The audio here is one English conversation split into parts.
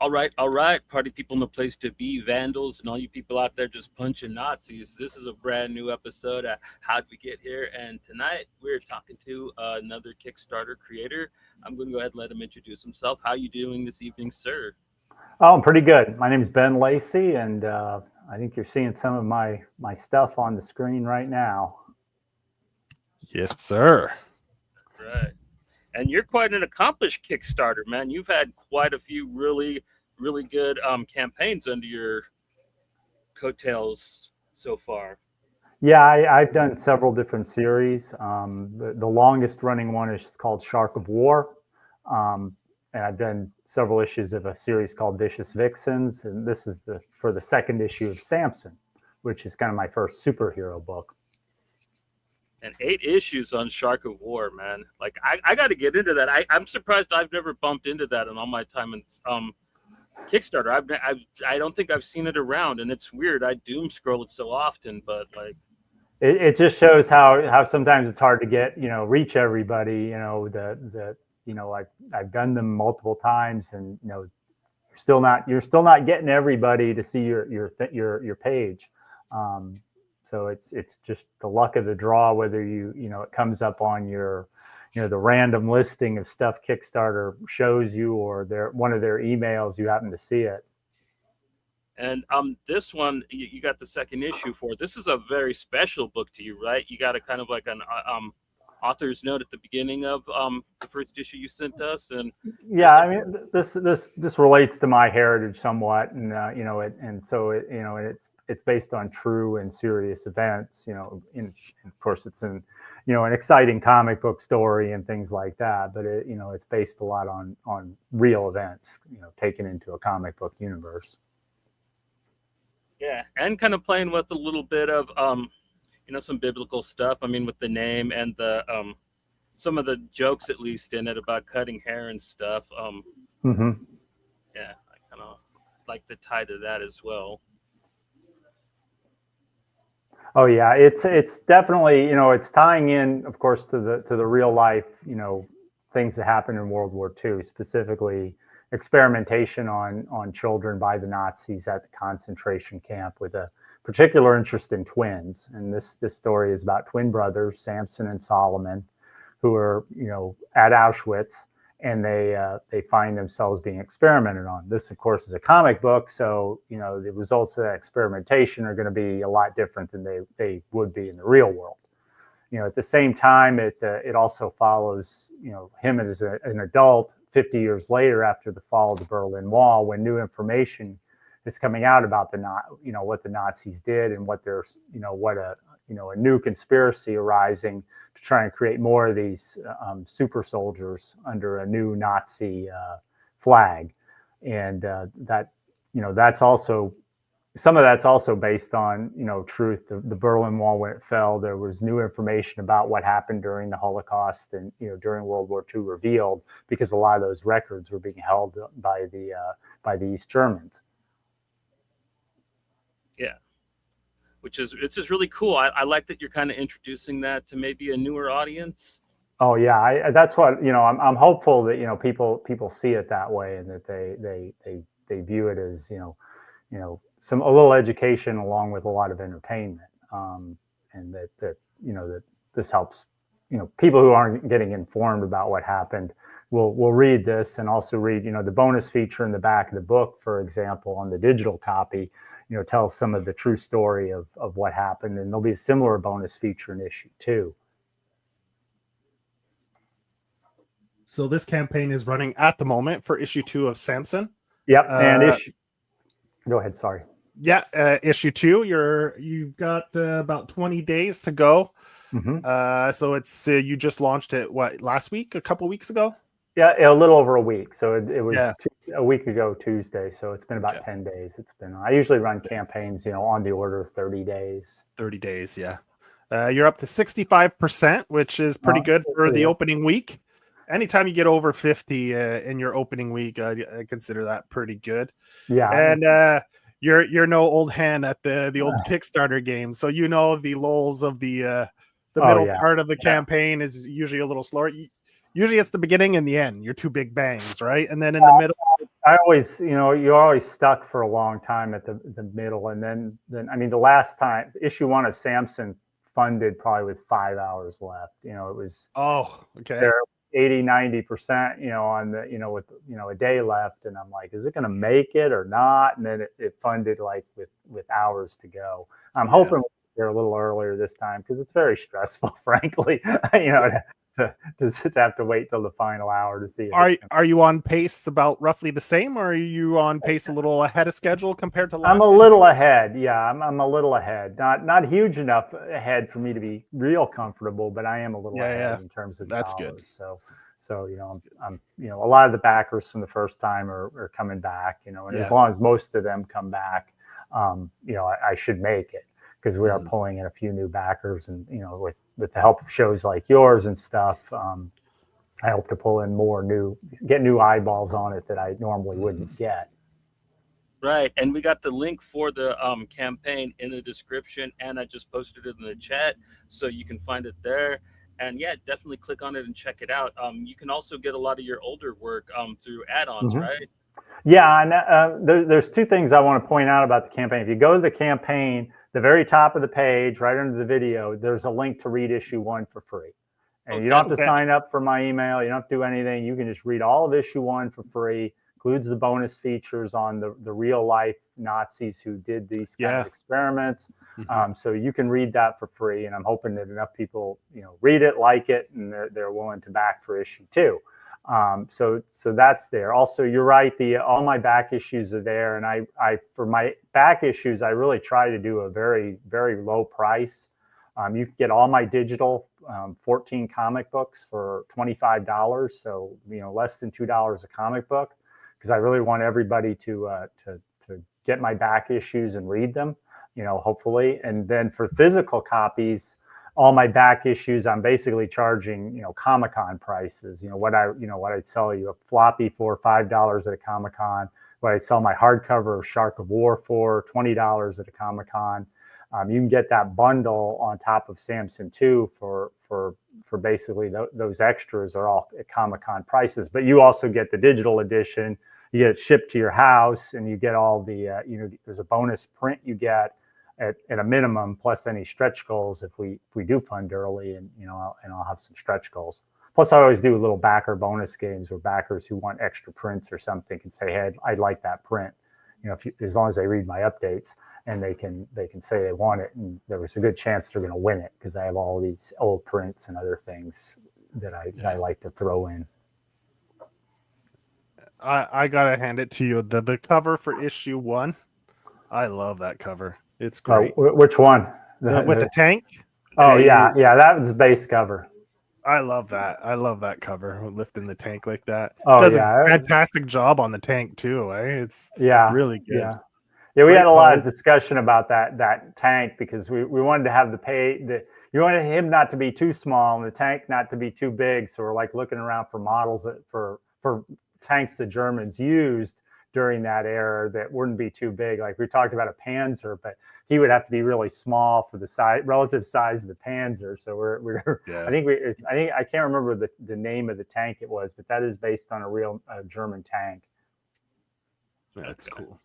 All right, party people, no place to be, vandals, and all you people out there just punching Nazis. This is a brand new episode of How'd We Get Here? And tonight we're talking to another Kickstarter creator. I'm going to go ahead and let him introduce himself. How you doing this evening, sir? Oh, I'm pretty good. My name is Ben Lacy, and I think you're seeing some of my stuff on the screen right now. Yes, sir. Right. And you're quite an accomplished Kickstarter, man. You've had quite a few really good campaigns under your coattails so far. Yeah, I've done several different series. The longest running one is called Shark of War. And I've done several issues of a series called Vicious Vixens. And this is for the second issue of Samson, which is kind of my first superhero book. And 8 issues on Shark of War, man. Like I got to get into that. I'm surprised I've never bumped into that in all my time in Kickstarter. I don't think I've seen it around, and it's weird. I doom scroll it so often, but like it just shows how sometimes it's hard to reach everybody. I've done them multiple times, and you're still not getting everybody to see your page. So it's just the luck of the draw whether it comes up on your the random listing of stuff Kickstarter shows you, or one of their emails you happen to see it. And this one you got the second issue for. This is a very special book to you, right? You got a kind of like an author's note at the beginning of the first issue you sent us, and yeah, I mean this relates to my heritage somewhat, and it's based on true and serious events. Of course it's an exciting comic book story and things like that, but it's based a lot on real events, taken into a comic book universe. Yeah, and kind of playing with a little bit of some biblical stuff. I mean, with the name and the some of the jokes at least in it about cutting hair and stuff. Mm-hmm. Yeah, I kind of like the tie to that as well. Oh yeah, it's definitely it's tying in, of course, to the real life things that happened in World War II, specifically experimentation on children by the Nazis at the concentration camp, with a particular interest in twins. And this story is about twin brothers, Samson and Solomon, who are at Auschwitz, and they find themselves being experimented on. This, of course, is a comic book, so the results of that experimentation are going to be a lot different than they would be in the real world. At the same time, it also follows him as an adult 50 years later, after the fall of the Berlin Wall, when new information is coming out about what the Nazis did, and what there's a new conspiracy arising to try and create more of these super soldiers under a new Nazi flag. And that's also, some of that's also based on truth. The Berlin Wall, when it fell, there was new information about what happened during the Holocaust and during World War II revealed, because a lot of those records were being held by the East Germans. Yeah, which is really cool. I like that you're kind of introducing that to maybe a newer audience. Oh yeah, that's what I'm hopeful that people see it that way, and that they view it as a little education along with a lot of entertainment, and that this helps people who aren't getting informed about what happened will read this, and also read the bonus feature in the back of the book, for example, on the digital copy. Tell some of the true story of what happened, and there'll be a similar bonus feature in issue 2. So this campaign is running at the moment for issue 2 of Samson. Yep, and go ahead. Sorry. Yeah, issue 2. You've got about 20 days to go. Mm-hmm. So it's you just launched it last week, a couple weeks ago. Yeah, a little over a week. So it was a week ago Tuesday. So it's been about 10 days. I usually run campaigns, on the order of 30 days. 30 days, yeah. You're up to 65%, which is pretty good for the opening week. Anytime you get over 50 in your opening week, I consider that pretty good. Yeah. And you're no old hand at the old Kickstarter game, so the lulls of the middle part of the campaign is usually a little slower. Usually it's the beginning and the end, your two big bangs, right? And then in the middle, I always, you're always stuck for a long time at the middle. And then, I mean, the last time issue 1 of Samson funded probably with 5 hours left, it was okay. there 80-90%, on the, with, a day left. And I'm like, is it going to make it or not? And then it funded like with hours to go. I'm hoping they're a little earlier this time because it's very stressful, frankly, to have to wait till the final hour to see. Are you on pace about roughly the same, or are you on pace a little ahead of schedule compared to last? I'm a little ahead. Yeah, I'm a little ahead. Not huge enough ahead for me to be real comfortable, but I am a little ahead in terms of that's dollars. Good. So I'm a lot of the backers from the first time are coming back. And as long as most of them come back, I should make it, because we are pulling in a few new backers, and with the help of shows like yours and stuff, I hope to pull in get new eyeballs on it that I normally wouldn't get. Right, and we got the link for the campaign in the description, and I just posted it in the chat, so you can find it there. And yeah, definitely click on it and check it out. You can also get a lot of your older work through add-ons, right? Yeah, and there's two things I want to point out about the campaign. If you go to the campaign, the very top of the page, right under the video, there's a link to read issue 1 for free. And you don't have to sign up for my email. You don't have to do anything. You can just read all of issue 1 for free. Includes the bonus features on the real life Nazis who did these kind of experiments. So you can read that for free. And I'm hoping that enough people, read it, like it, and they're willing to back for issue 2. So that's there. Also, you're right. All my back issues are there. And I for my back issues, I really try to do a very, very low price. You can get all my digital 14 comic books for $25. So, less than $2 a comic book, because I really want everybody to get my back issues and read them, hopefully. And then for physical copies, all my back issues, I'm basically charging, Comic-Con prices. What I'd sell you a floppy for $5 at a Comic-Con, what I'd sell my hardcover of Shark of War for $20 at a Comic-Con. You can get that bundle on top of Samson 2 for basically those extras are all at Comic-Con prices. But you also get the digital edition. You get it shipped to your house, and you get all the there's a bonus print you get at a minimum, plus any stretch goals if we do fund early, and I'll have some stretch goals. Plus, I always do little backer bonus games where backers who want extra prints or something can say, "Hey, I'd like that print." As long as they read my updates, and they can say they want it, and there was a good chance they're going to win it, because I have all these old prints and other things that I like to throw in. I gotta hand it to you. The cover for issue 1, I love that cover. It's great. Which one? With the tank? Oh, yeah, that was the base cover. I love that. I love that cover, lifting the tank like that. Oh, does a fantastic job on the tank too. It's really good. Yeah, we had a lot of discussion about that tank, because we wanted to have you wanted him not to be too small and the tank not to be too big. So we're like looking around for models for tanks the Germans used during that era that wouldn't be too big. Like we talked about a Panzer, but he would have to be really small for the relative size of the Panzer. So I can't remember the name of the tank it was, but that is based on a real German tank. That's cool.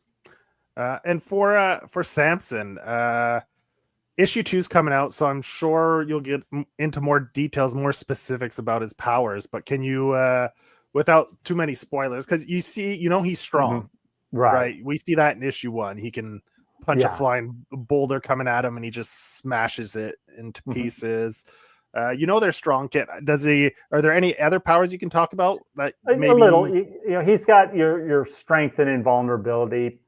And for Samson, issue 2 is coming out, so I'm sure you'll get into more details, more specifics about his powers. But can you, without too many spoilers, because you see, he's strong, right? We see that in issue 1. He can punch a flying boulder coming at him, and he just smashes it into pieces. They're strong. Are there any other powers you can talk about? That maybe... A little. He's got your strength and invulnerability.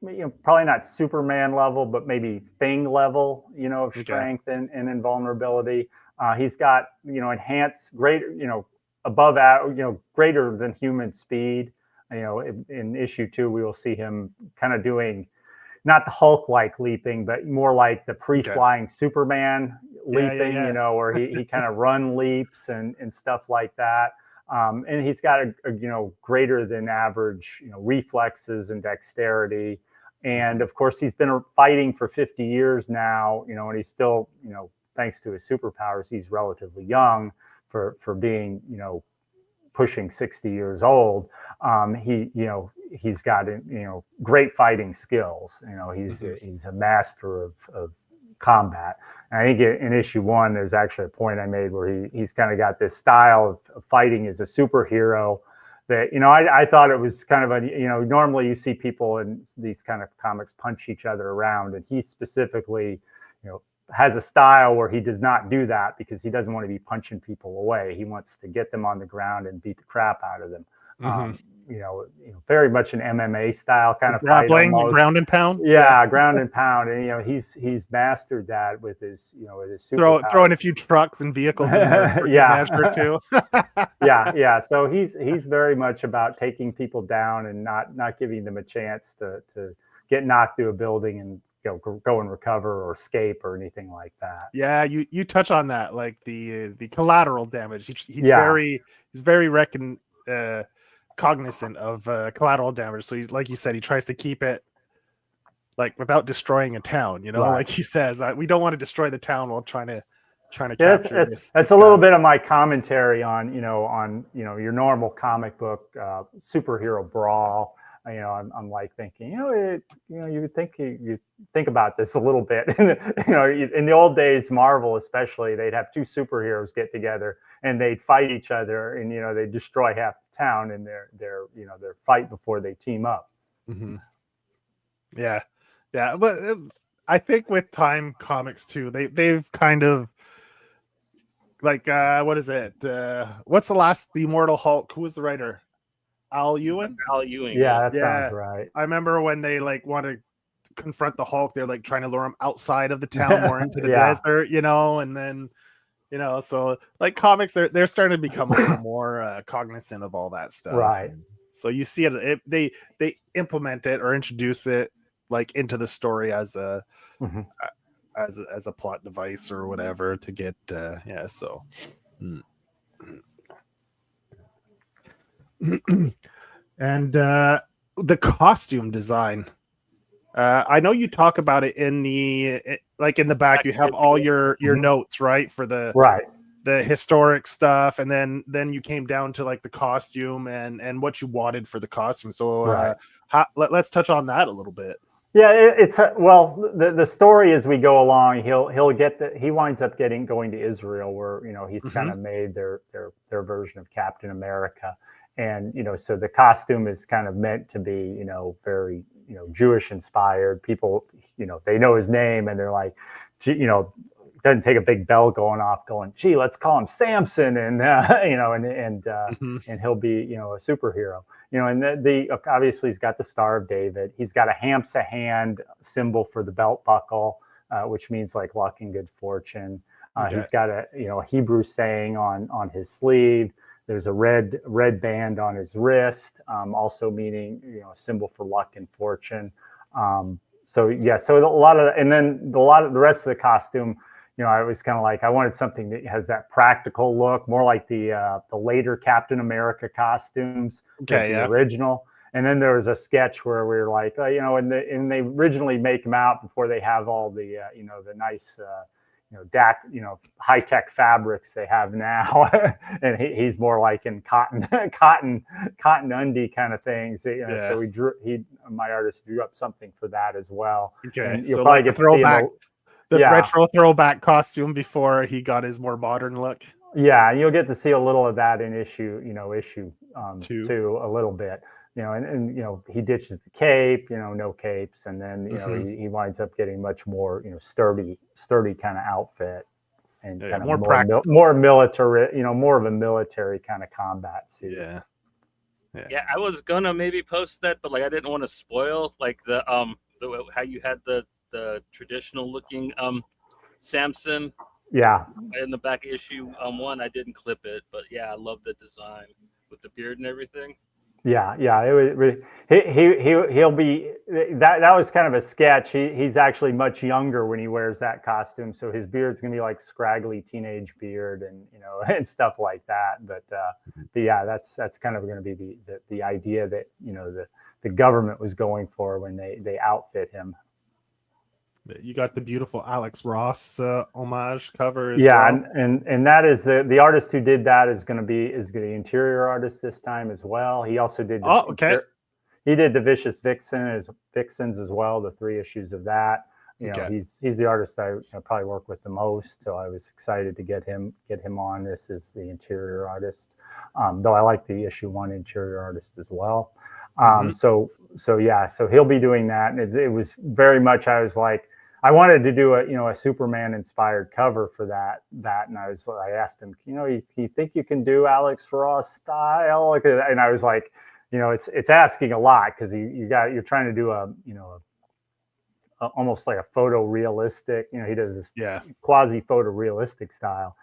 Probably not Superman level, but maybe Thing level. Of strength and invulnerability. He's got enhanced, greater, above, greater than human speed. In issue 2, we will see him kind of doing not the Hulk-like leaping, but more like the pre-flying Superman leaping, where he kind of run leaps and stuff like that. And he's got a greater than average, reflexes and dexterity. And of course, he's been fighting for 50 years now, and he's still, thanks to his superpowers, he's relatively young for being, pushing 60 years old. He's got great fighting skills. He's a master of combat. And I think in issue 1, there's actually a point I made where he's kind of got this style of fighting as a superhero that, I thought it was kind of normally you see people in these kind of comics punch each other around, and he specifically, has a style where he does not do that because he doesn't want to be punching people away. He wants to get them on the ground and beat the crap out of them. Very much an MMA style kind of grappling, fight, ground and pound. Yeah, ground and pound, and he's mastered that with his super throwing a few trucks and vehicles in there. Yeah, too. yeah. So he's very much about taking people down and not giving them a chance to get knocked through a building and go and recover or escape or anything like that. Yeah, you touch on that, like the collateral damage. He's very cognizant of collateral damage. So he's, like you said, he tries to keep it like without destroying a town. Right. Like he says, we don't want to destroy the town while trying to capture this. That's a little bit of my commentary on your normal comic book superhero brawl. I'm like thinking, you think about this a little bit. In the old days, Marvel especially, they'd have 2 superheroes get together and they'd fight each other, and they'd destroy half the town in their fight before they team up. Mm-hmm. Yeah, but I think with Time Comics too, they've kind of like what is it? What's the Immortal Hulk? Who was the writer? Al Ewing? Al Ewing. Yeah, that sounds right. I remember when they want to confront the Hulk, they're trying to lure him outside of the town, more into the desert, and then, so comics, they're starting to become a little more cognizant of all that stuff. Right. So you see they implement it or introduce it into the story as a as a plot device or whatever to get so. And the costume design, I know you talk about it in the back. You have all your notes, right, for the historic stuff, and then you came down to the costume and what you wanted for the costume. So let's touch on that a little bit. Yeah, it's the story as we go along, he winds up going to Israel, where he's kind of made their version of Captain America. And, so the costume is kind of meant to be, very, Jewish inspired. People, they know his name and they're like, doesn't take a big bell going off going, gee, let's call him Samson. And, and he'll be, a superhero, and obviously he's got the Star of David. He's got a Hamsa hand symbol for the belt buckle, which means luck and good fortune. He's got a Hebrew saying on his sleeve. There's a red band on his wrist, also meaning a symbol for luck and fortune. So a lot of, and then the rest of the costume, I was kind of I wanted something that has that practical look, more like the later Captain America costumes, the original. And then there was a sketch where we were like, and they originally make them out before they have all the the nice. High tech fabrics they have now, and he's more like in cotton undie kind of things. So my artist drew up something for that as well. Okay, and you'll probably get throwback, retro throwback costume before he got his more modern look. Yeah, and you'll get to see a little of that in issue 2 a little bit. And he ditches the cape, no capes, and then he winds up getting much more sturdy kind of outfit, and kind of more military, more of a military kind of combat suit. Yeah, I was gonna maybe post that, but I didn't want to spoil the how you had the traditional looking Samson. Yeah. In the back issue 1, I didn't clip it, but I love the design with the beard and everything. Yeah, it was really, he'll be that was kind of a sketch. He's actually much younger when he wears that costume, so his beard's gonna be scraggly teenage beard and and stuff like that. But that's kind of gonna be the idea that the government was going for when they outfit him. You got the beautiful Alex Ross homage cover as Yeah, well. and that is the artist who did that is the interior artist this time as well. He also did Oh, okay. he did the Vicious Vixens as well, the 3 issues of that. Okay. He's the artist I probably work with the most, so I was excited to get him on. This is the interior artist, though I like the issue 1 interior artist as well. So he'll be doing that, and it was very much, I was like, I wanted to do a Superman inspired cover for that, and I asked him, you think you can do Alex Ross style? And I was like, it's asking a lot, because you're trying to do almost like a photorealistic, he does this quasi photorealistic style,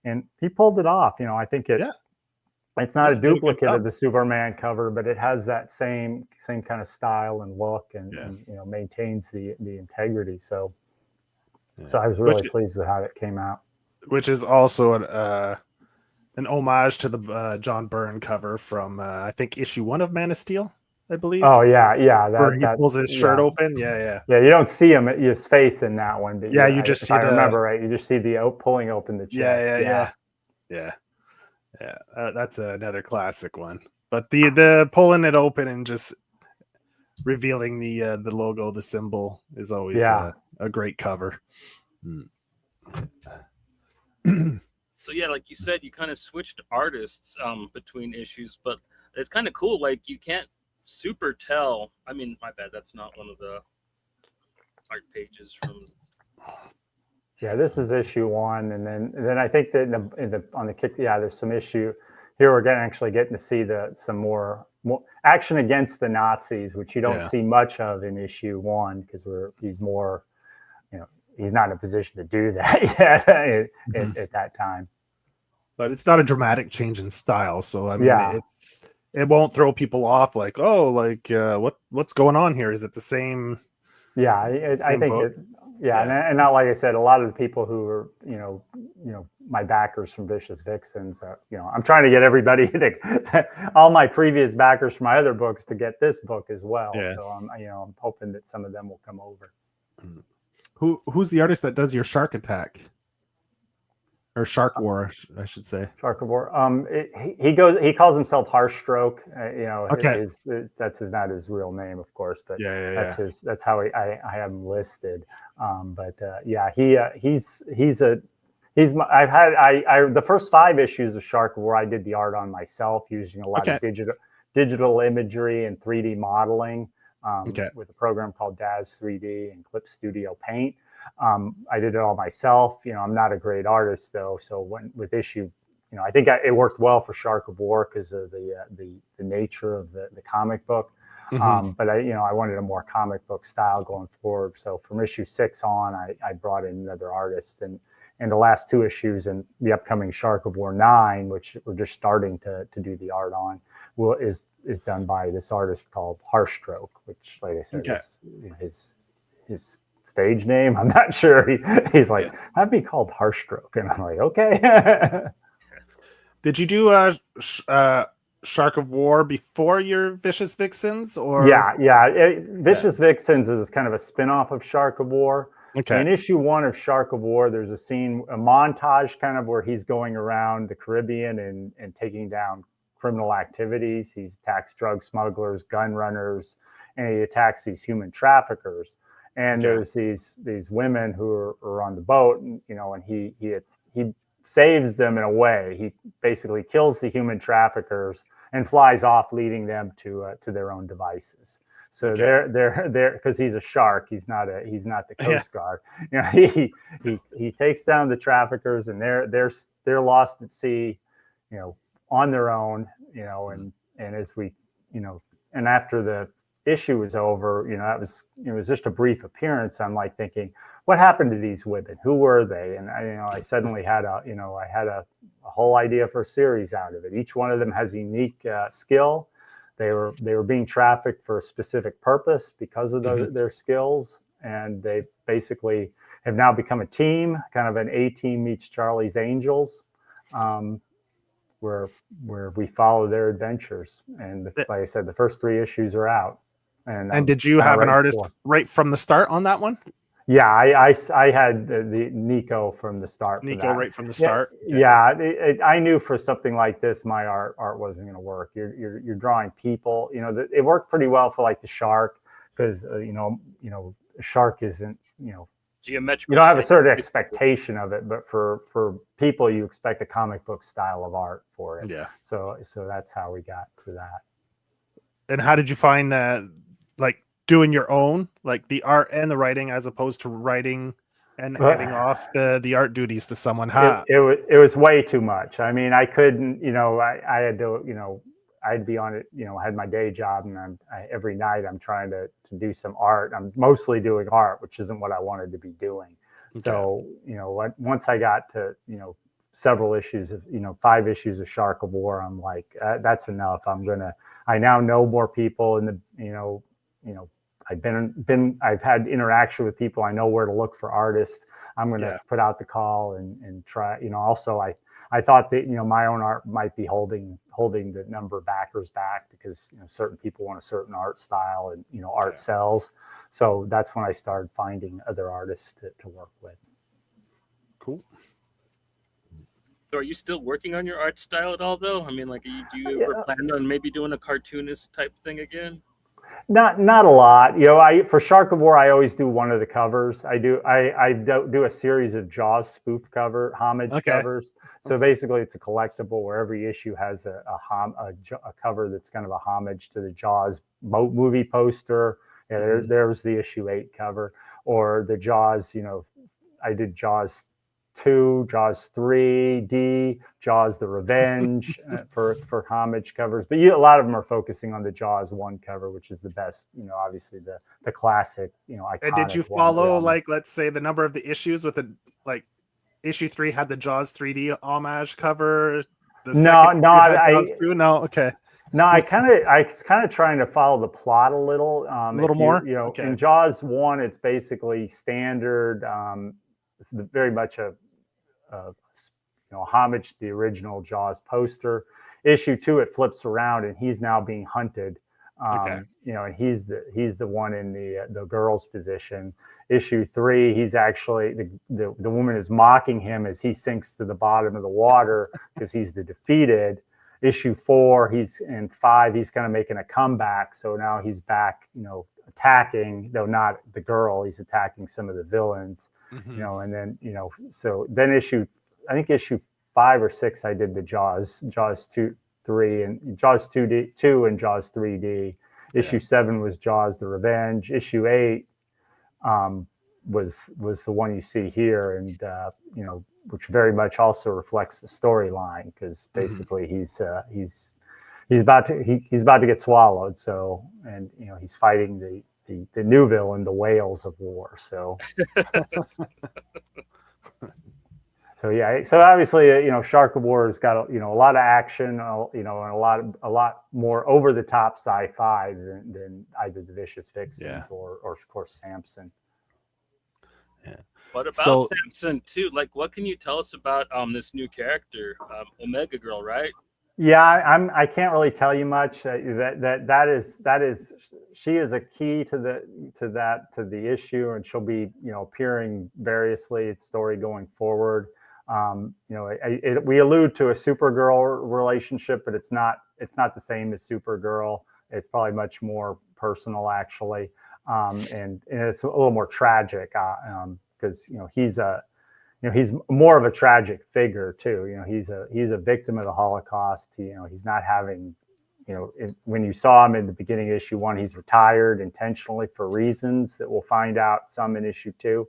and he pulled it off. I think it's not a duplicate of the Superman cover, but it has that same kind of style and look, and maintains the integrity. So I was really pleased with how it came out. Which is also an homage to the John Byrne cover from I think issue 1 of Man of Steel, I believe. Oh yeah. Where he pulls his shirt open. Yeah. You don't see his face in that one, but you just see I remember right. You just see the pulling open the chest. Yeah. That's another classic one. But the pulling it open and just revealing the logo, the symbol, is always a great cover. So yeah, like you said, you kind of switched artists between issues, but it's kind of cool. Like, you can't super tell. I mean, my bad, that's not one of the art pages from. Yeah, this is issue 1, and then I think that on the kick, there's some issue here. We're actually getting to see some more action against the Nazis, which you don't see much of in issue 1, because he's more, he's not in a position to do that yet at that time. But it's not a dramatic change in style, so I mean, it won't throw people off. Like, what's going on here? Is it the same? Yeah, I think it. Yeah, and not, like I said, a lot of the people who are, my backers from Vicious Vixens, I'm trying to get everybody all my previous backers from my other books to get this book as well. Yeah. So I'm hoping that some of them will come over. Who's the artist that does your Shark Attack? Or Shark War, I should say. Shark War. He calls himself Harshstroke. Okay. That's not his real name, of course, but that's how I have him listed. The first 5 issues of Shark War, I did the art on myself using a lot of digital imagery and 3D modeling with a program called Daz 3D and Clip Studio Paint. I did it all myself. I'm not a great artist though. So with issue, I think it worked well for Shark of War because of the nature of the comic book. But I wanted a more comic book style going forward. So from issue 6 on, I brought in another artist, and the last 2 issues and the upcoming Shark of War 9, which we're just starting to do the art on, is done by this artist called Harshstroke, which, like I said, is his stage name. I'm not sure. He's like, that'd be called Harshstroke, and I'm like, okay. Did you do Shark of War before your Vicious Vixens, or? Vicious Vixens is kind of a spin-off of Shark of War. Okay. In issue 1 of Shark of War, there's a montage kind of where he's going around the Caribbean and taking down criminal activities. He attacks drug smugglers, gun runners, and he attacks these human traffickers. And there's these women who are on the boat, and he saves them in a way. He basically kills the human traffickers and flies off, leading them to their own devices. So they're because he's a shark. He's not the Coast Guard. He takes down the traffickers, and they're lost at sea, on their own, and as we, and after the issue was over, it was just a brief appearance. I'm like thinking, what happened to these women? Who were they? And I suddenly had a whole idea for a series out of it. Each one of them has a unique skill. They were being trafficked for a specific purpose because of their skills, and they basically have now become a team, kind of an A-Team meets Charlie's Angels, where we follow their adventures. And like I said, the first 3 issues are out. And did you have an artist right from the start on that one? Yeah, I had the Nico from the start. Nico right from the Yeah, start. yeah. I knew for something like this, my art wasn't going to work. You're drawing people. You know, it worked pretty well for like the shark because a shark isn't, you Geometrical don't have a shape. certain expectation of it, but for people, you expect a comic book style of art for it. Yeah. So that's how we got to that. And how did you find that, like doing your own, like the art and the writing, as opposed to writing and handing off the art duties to someone? It was way too much. I mean, I couldn't, I had to, I'd be on it, I had my day job, and every night I'm trying to do some art. I'm mostly doing art, which isn't what I wanted to be doing. Okay. So, once I got to, several issues of, 5 issues of Shark of War, I'm like, that's enough. I now know more people in the, I've had interaction with people. I know where to look for artists. I'm going to put out the call and try, also I thought that, my own art might be holding the number of backers back because, certain people want a certain art style and, art sells. So that's when I started finding other artists to work with. Cool. So are you still working on your art style at all, though? I mean, like, do you ever plan on maybe doing a cartoonist type thing again? Not a lot. For Shark of War, I always do one of the covers. I do a series of Jaws spoof homage covers. So basically, it's a collectible where every issue has a cover that's kind of a homage to the Jaws movie poster. Yeah, there was the issue 8 cover, or the Jaws. I did Jaws 2, Jaws 3D, Jaws the Revenge for homage covers. But a lot of them are focusing on the Jaws 1 cover, which is the best, obviously the classic, iconic. And did you follow, like, let's say the number of the issues with like issue 3 had the Jaws 3D homage cover? No, okay. No, I kind of trying to follow the plot a little. More? In Jaws 1, it's basically standard. It's very much a homage to the original Jaws poster. Issue 2, it flips around and he's now being hunted. And he's the one in the girl's position. Issue 3, he's actually the woman is mocking him as he sinks to the bottom of the water because he's the defeated. Issue 4, 5, he's kind of making a comeback. So now he's back, attacking, though not the girl. He's attacking some of the villains. And then, so then issue 5 or 6, I did the Jaws 2, 3, and Jaws 2 and Jaws 3D. Issue 7 was Jaws the Revenge. Issue 8 was the one you see here, and which very much also reflects the storyline because basically he's about to get swallowed. So, and he's fighting the new villain, the whales of war. So, so obviously, Shark of War has got a lot of action, and a lot more over the top sci-fi than either the Vicious Vixens or of course Samson. Yeah. What about Samson too? Like, what can you tell us about this new character, Omega Girl, right? Yeah, I can't really tell you much. That is she is a key to the issue, and she'll be appearing variously. It's story going forward. We allude to a Supergirl relationship, but it's not the same as Supergirl. It's probably much more personal actually, and it's a little more tragic because he's more of a tragic figure too. He's a victim of the Holocaust. He's not having, when you saw him in the beginning of issue 1, he's retired intentionally for reasons that we'll find out some in issue 2.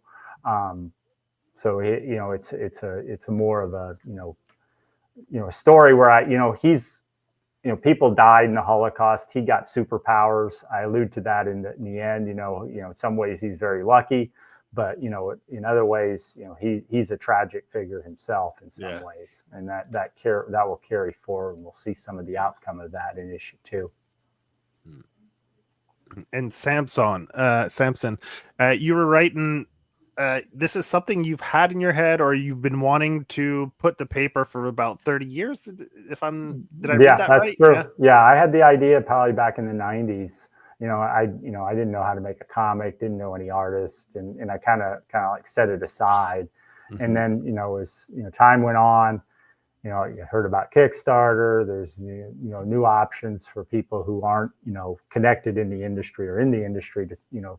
So it's a more of a a story where he's people died in the Holocaust. He got superpowers. I allude to that in the end. In some ways he's very lucky. But in other ways, he's a tragic figure himself in some ways, and that will carry forward. And we'll see some of the outcome of that in issue 2. And Samson, you were writing. This is something you've had in your head, or you've been wanting to put to paper for about 30 years. Did I read that that's right? true. Yeah, I had the idea probably back in the 90s. I didn't know how to make a comic, didn't know any artists, and I kind of like set it aside. And then, as time went on, you heard about Kickstarter. There's new options for people who aren't connected in the industry or in the industry to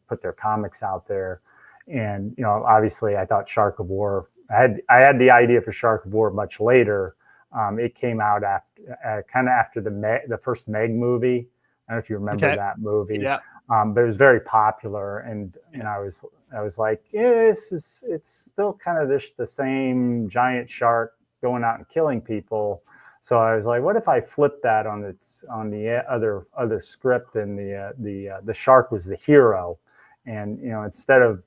put their comics out there. And obviously, I thought Shark of War. I had the idea for Shark of War much later. It came out after the first Meg movie. I don't know if you remember that movie. Yeah. But it was very popular, and I was like, it's still kind of the same giant shark going out and killing people. So I was like, what if I flip that on the other script, and the shark was the hero, and instead of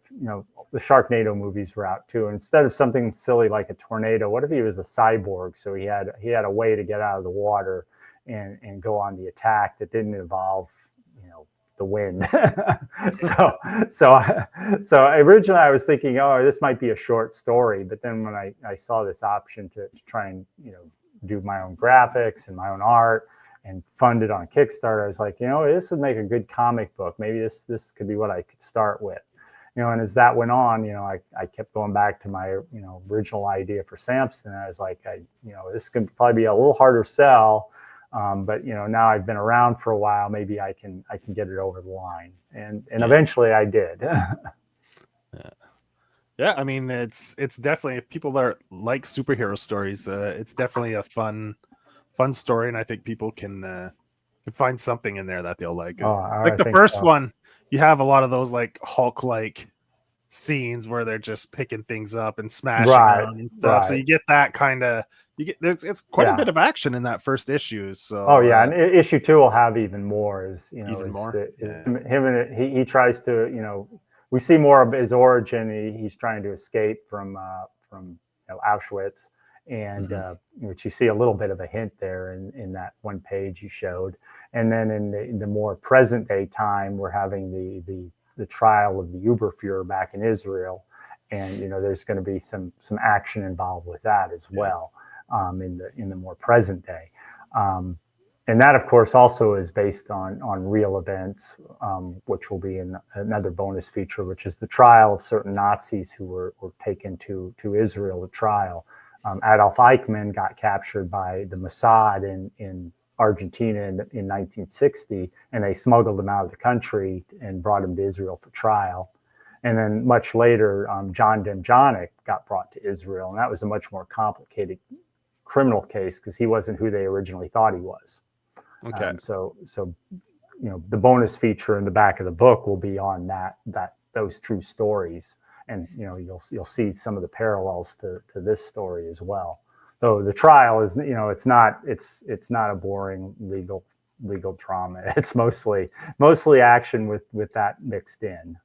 the Sharknado movies were out too, and instead of something silly like a tornado, what if he was a cyborg? So he had a way to get out of the water and go on the attack that didn't involve the wind. so originally I was thinking, oh, this might be a short story, but then when I saw this option to try and do my own graphics and my own art and fund it on Kickstarter, I was like, this would make a good comic book. Maybe this could be what I could start with. And as that went on, I kept going back to my original idea for Samson. And I was like, this could probably be a little harder sell. But now I've been around for a while, maybe I can get it over the line, and eventually I did. Yeah, I mean it's definitely, if people that like superhero stories, it's definitely a fun story, and I think people can find something in there that they'll like. Like the first one, you have a lot of those like Hulk-like scenes where they're just picking things up and smashing them and stuff. So you get that kind of, it's quite a bit of action in that first issue. So and issue 2 will have even more. Even more. He tries to we see more of his origin. He's trying to escape from Auschwitz, and which you see a little bit of a hint there in that one page you showed. And then in the more present day time, we're having the trial of the Uberfuhrer back in Israel, and there's going to be some action involved with that as well, in the more present day, and that of course also is based on real events, which will be in another bonus feature, which is the trial of certain Nazis who were taken to Israel to trial. Adolf Eichmann got captured by the Mossad in Argentina in 1960, and they smuggled him out of the country and brought him to Israel for trial. And then much later, John Demjanjuk got brought to Israel, and that was a much more complicated criminal case because he wasn't who they originally thought he was. Okay. So the bonus feature in the back of the book will be on those true stories, and you'll see some of the parallels to this story as well. So the trial is, it's not a boring legal drama. It's mostly action with that mixed in.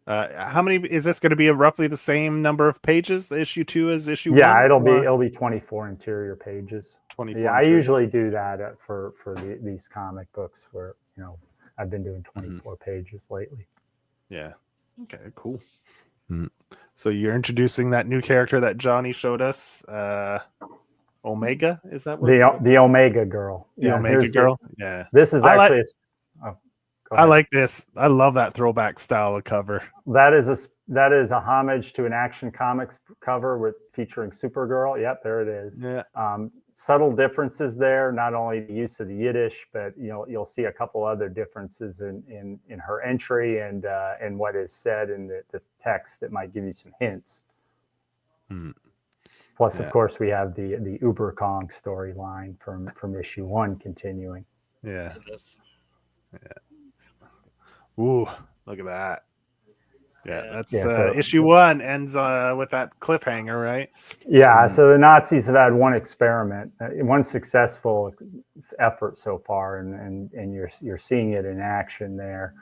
How many is this going to be? Roughly the same number of pages, issue 2 as issue 1? Yeah, it'll be 24 interior pages. 24. Yeah, I usually do that for these comic books where I've been doing 24 pages lately. Yeah. Okay. Cool. So you're introducing that new character that Johnny showed us, Omega. Is that what the Omega girl? The Omega girl. Yeah. This is actually. I like this. I love that throwback style of cover. That is a homage to an Action Comics cover featuring Supergirl. Yep, there it is. Yeah. Subtle differences there. Not only the use of the Yiddish, but you'll see a couple other differences in her entry and what is said in the text that might give you some hints. Plus, of course, we have the Uber Kong storyline from issue 1 continuing. Yeah. Ooh, look at that. Yeah, that's issue 1 ends with that cliffhanger, right? Yeah, so the Nazis have had one experiment, one successful effort so far, and you're seeing it in action there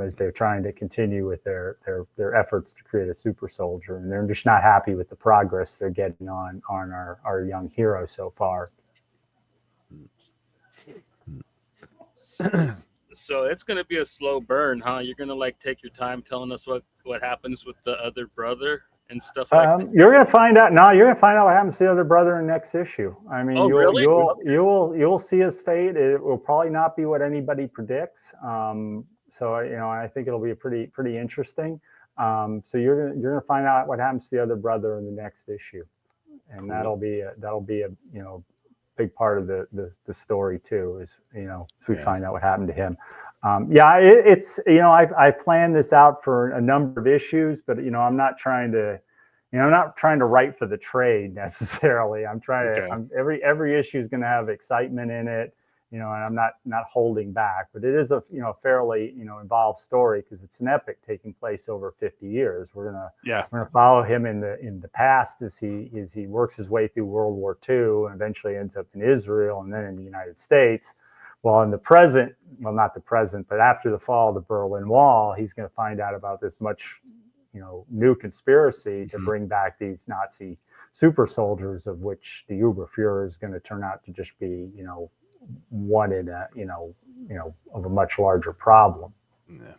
as they're trying to continue with their efforts to create a super soldier, and they're just not happy with the progress they're getting on our young hero so far. So it's going to be a slow burn, huh? You're going to take your time telling us what happens with the other brother, and stuff like that? You're gonna find out. No, you're gonna find out what happens to the other brother in the next issue. I mean, Really? you'll see his fate. It will probably not be what anybody predicts. So I think it'll be pretty interesting. So you're gonna find out what happens to the other brother in the next issue, and Cool. that'll be a big part of the story too. Is so we find out what happened to him. It's I planned this out for a number of issues, but I'm not trying to write for the trade necessarily. I'm trying to every issue is going to have excitement in it, and I'm not holding back. But it is a fairly involved story because it's an epic taking place over 50 years. We're gonna follow him in the past as he works his way through World War II and eventually ends up in Israel and then in the United States. Well, in the present, well, not the present, but after the fall of the Berlin Wall, he's going to find out about this much, new conspiracy to bring back these Nazi super soldiers, of which the Uberfuhrer is going to turn out to just be, one in a, of a much larger problem. Yeah.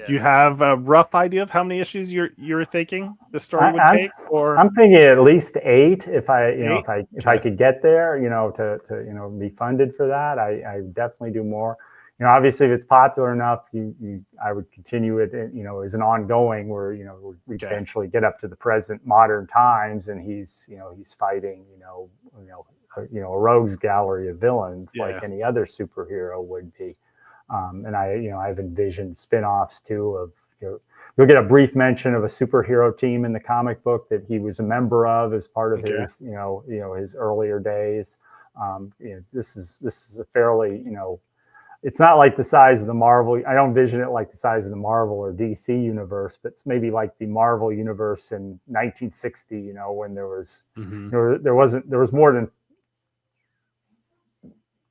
Do you have a rough idea of how many issues you're thinking the story would take? Or I'm thinking at least 8 if I could get there, to be funded for that. I definitely do more. Obviously if it's popular enough, I would continue it, as an ongoing where, we eventually get up to the present modern times and he's fighting, a rogues gallery of villains like any other superhero would be. And I've envisioned spin-offs too of, you'll get a brief mention of a superhero team in the comic book that he was a member of as part of his, his earlier days. This is a fairly, it's not like the size of the Marvel. I don't envision it like the size of the Marvel or DC universe, but it's maybe like the Marvel universe in 1960, when there was, there was more than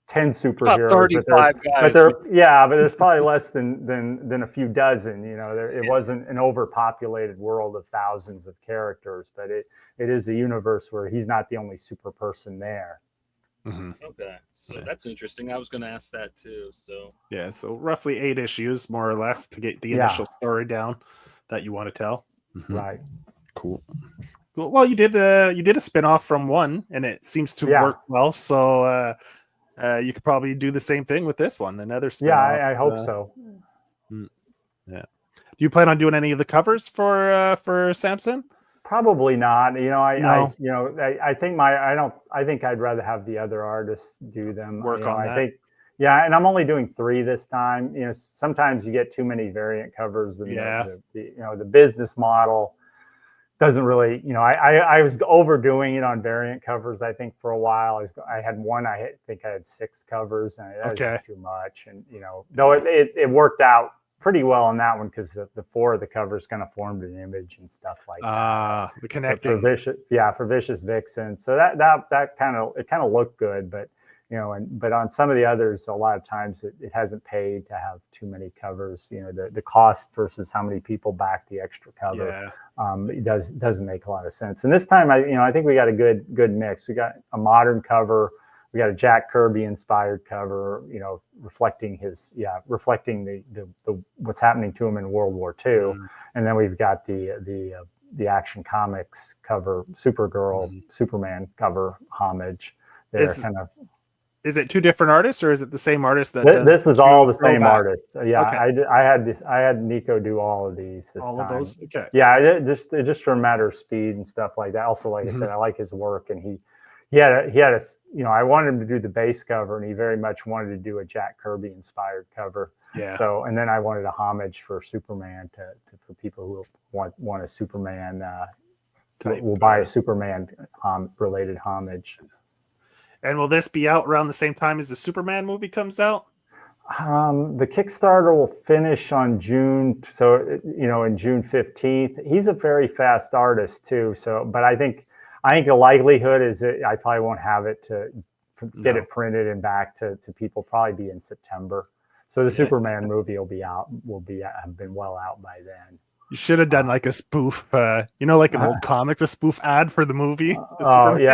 10 superheroes, but there's probably less than a few dozen. It wasn't an overpopulated world of thousands of characters, but it is a universe where he's not the only super person there. Okay, so that's interesting. I was going to ask that too. So roughly 8 issues, more or less, to get the initial story down that you want to tell. Right. Cool. Well, you did a spin-off from one, and it seems to work well. So. You could probably do the same thing with this one, another spin-off. Yeah, I hope so. Yeah. Do you plan on doing any of the covers for Samson? Probably not. I think I'd rather have the other artists do them. Work on that. I think, and I'm only doing 3 this time. Sometimes you get too many variant covers. And the business model doesn't really, I was overdoing it on variant covers. I think for a while I had one. I think I had 6 covers, and that was just too much. And though it worked out pretty well on that one because the 4 of the covers kind of formed an image and stuff like that. The connecting. So for Vicious Vixen. So that kind of looked good, but but on some of the others, a lot of times it hasn't paid to have too many covers. The cost versus how many people back the extra cover. It doesn't make a lot of sense. And this time, I think we got a good mix. We got a modern cover. We got a Jack Kirby inspired cover. Reflecting the what's happening to him in World War II. And then we've got the Action Comics cover, Supergirl, Superman cover homage. Is it 2 different artists, or is it the same artist that this is all the same artist? I had Nico do all of these this all time. Of those? Okay. Yeah, it just for a matter of speed and stuff like that. Also, like I said, I like his work, and he had a I wanted him to do the base cover, and he very much wanted to do a Jack Kirby inspired cover. Yeah. So, and then I wanted a homage for Superman for people who want a Superman will buy a Superman related homage. And will this be out around the same time as the Superman movie comes out? The Kickstarter will finish on June, so in June 15th. He's a very fast artist too. So, but I think the likelihood is that I probably won't have it to get it printed and back to people. Probably be in September. So the Superman movie will have been well out by then. You should have done like a spoof, like in old comics, a spoof ad for the movie. Movie.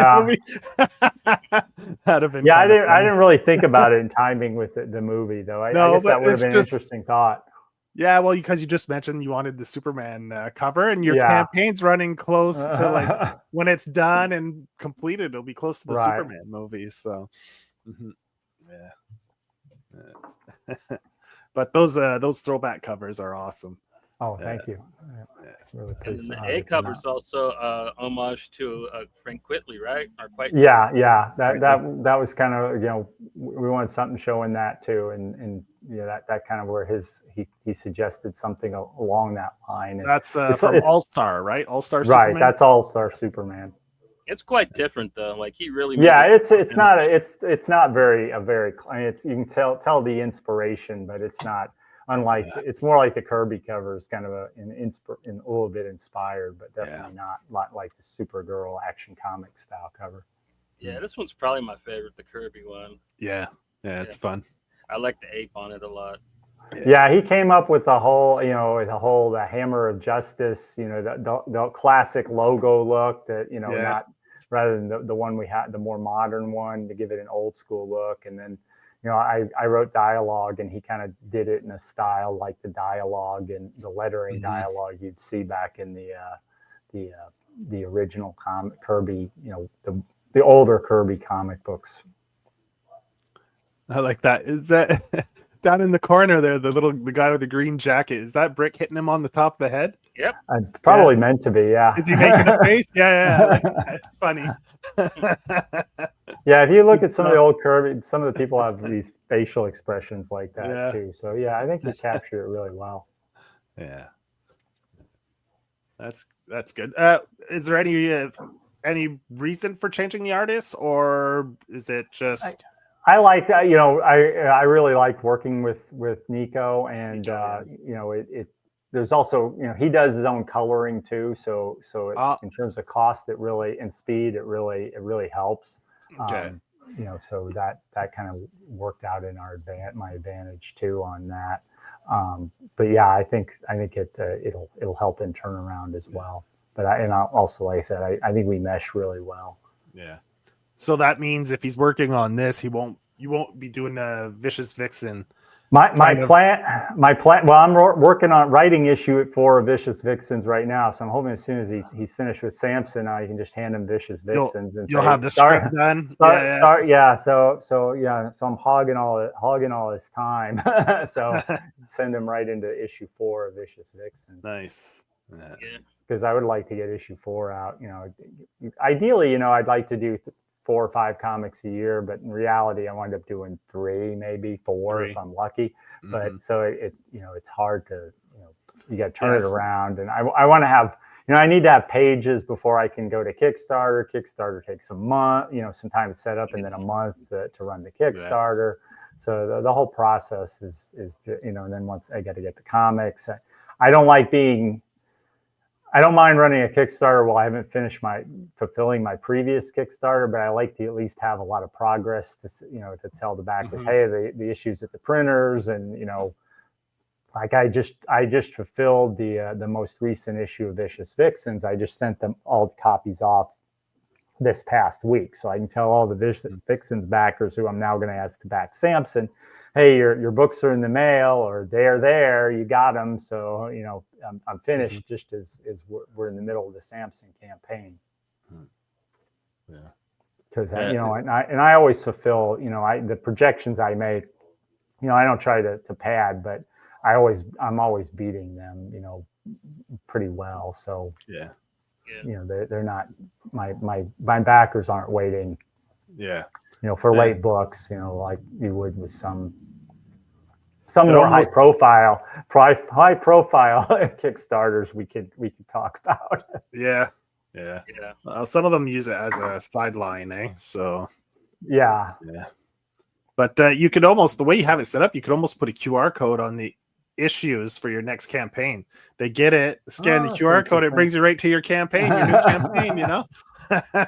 That'd have been. Yeah, I didn't really think about it in timing with the movie, though. I guess that would have been an interesting thought. Yeah, well, because you just mentioned you wanted the Superman cover, and your Yeah. campaign's running close to like when it's done and completed, it'll be close to the Right. Superman movie. So, yeah. But those throwback covers are awesome. Oh, thank you. Really And pleased then with the how A they turned cover out. is also homage to Frank Whitley, right? Or quite Yeah. Right. That was kind of, we wanted something showing that too, and that kind of where he suggested something along that line. And That's from All Star, right? All Star right. Superman. That's All Star Superman. It's quite different though. Like he really made Yeah, it it's not it's not very it's you can tell the inspiration, but it's not unlike it's more like the Kirby cover is kind of a little bit inspired, but definitely not like the Supergirl Action Comic style cover. Yeah, this one's probably my favorite, the Kirby one. Yeah, it's fun. I like the ape on it a lot. Yeah, he came up with the the Hammer of Justice, the classic logo look that, not rather than the one we had, the more modern one, to give it an old school look. And then, I wrote dialogue, and he kind of did it in a style like the dialogue and the lettering dialogue you'd see back in the original comic Kirby, the older Kirby comic books. I like that. Is that down in the corner there, the guy with the green jacket? Is that Brick hitting him on the top of the head? Yep. Probably meant to be, yeah. Is he making a face? Yeah. Like, it's funny. Yeah, if you look at some of the old Kirby, some of the people have these facial expressions like that too. So yeah, I think he captured it really well. Yeah. That's good. Is there any reason for changing the artist, or is it just? I like that. I really liked working with Nico, and there's also he does his own coloring too. So in terms of cost, and speed, it really helps. Okay. So that kind of worked out in my advantage too on that. But yeah, I think it'll help in turnaround as well. But also, like I said, I think we mesh really well. Yeah. So that means if he's working on this, you won't be doing a Vicious Vixen. My plan. Well, I'm working on writing issue 4 of Vicious Vixens right now, so I'm hoping as soon as he's finished with Samson, I can just hand him Vicious Vixens and you'll have the script done. Start. Yeah. So I'm hogging all his time. So send him right into issue 4 of Vicious Vixens. Nice. Yeah. Because I would like to get issue 4 out. Ideally, I'd like to do 4 or 5 comics a year, but in reality, I wind up doing 3, maybe 4 if I'm lucky. But so it's hard to, you got to turn it around, and I want to have, I need to have pages before I can go to Kickstarter. Kickstarter takes a month, some time to set up, and then a month to run the Kickstarter. So the whole process is and then once I got to get the comics, I don't mind running a Kickstarter while I haven't finished fulfilling my previous Kickstarter, but I like to at least have a lot of progress to tell the backers, hey, the issues at the printers, and like I just fulfilled the most recent issue of Vicious Vixens. I just sent them all the copies off this past week, so I can tell all the Vicious Vixens backers who I'm now going to ask to back Samson, hey, your books are in the mail, or they're there, you got them. So, I'm finished just as we're in the middle of the Samson campaign. Yeah. Because, I always fulfill, the projections I make, I don't try to pad, but I'm always beating them, pretty well. So, they're not, my backers aren't waiting. Yeah. For late books, like you would with some more high profile Kickstarters we could talk about. Yeah. Some of them use it as a sideline, So yeah. But you could almost, the way you have it set up, you could almost put a QR code on the issues for your next campaign. They get it, scan the QR code, it brings you right to your campaign, your new campaign.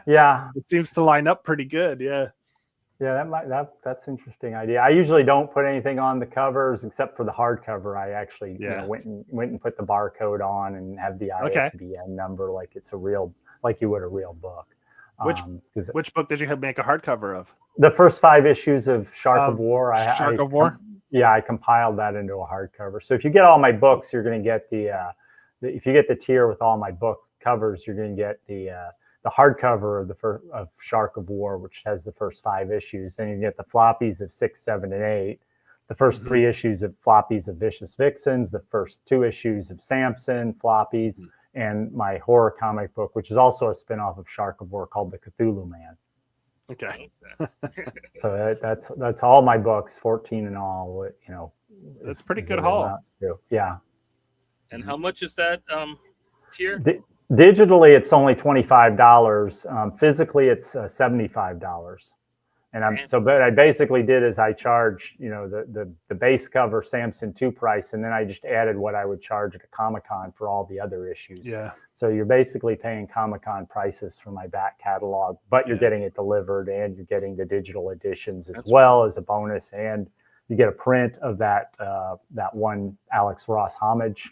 Yeah, it seems to line up pretty good. Yeah, that's an interesting idea. I usually don't put anything on the covers except for the hardcover. I actually went and put the barcode on and have the ISBN number like it's like you would a real book. Which book did you make a hardcover of? The first 5 issues of Shark of War. Shark of War. Yeah, I compiled that into a hardcover. So if you get all my books, you're going to get if you get the tier with all my book covers, you're going to get the hardcover of Shark of War, which has the first 5 issues. Then you get the floppies of 6, 7, and 8. The first 3 issues of floppies of Vicious Vixens. The first 2 issues of Samson floppies, and my horror comic book, which is also a spinoff of Shark of War, called The Cthulhu Man. Okay. So that's all my books, 14 in all. That's pretty good haul. Yeah. And how much is that tier? Digitally, it's only $25. Physically, it's $75. And but I basically did is I charged, the base cover Samson 2 price, and then I just added what I would charge at a Comic-Con for all the other issues. Yeah. So you're basically paying Comic-Con prices for my back catalog, but you're getting it delivered, and you're getting the digital editions as well as a bonus, and you get a print of that one Alex Ross homage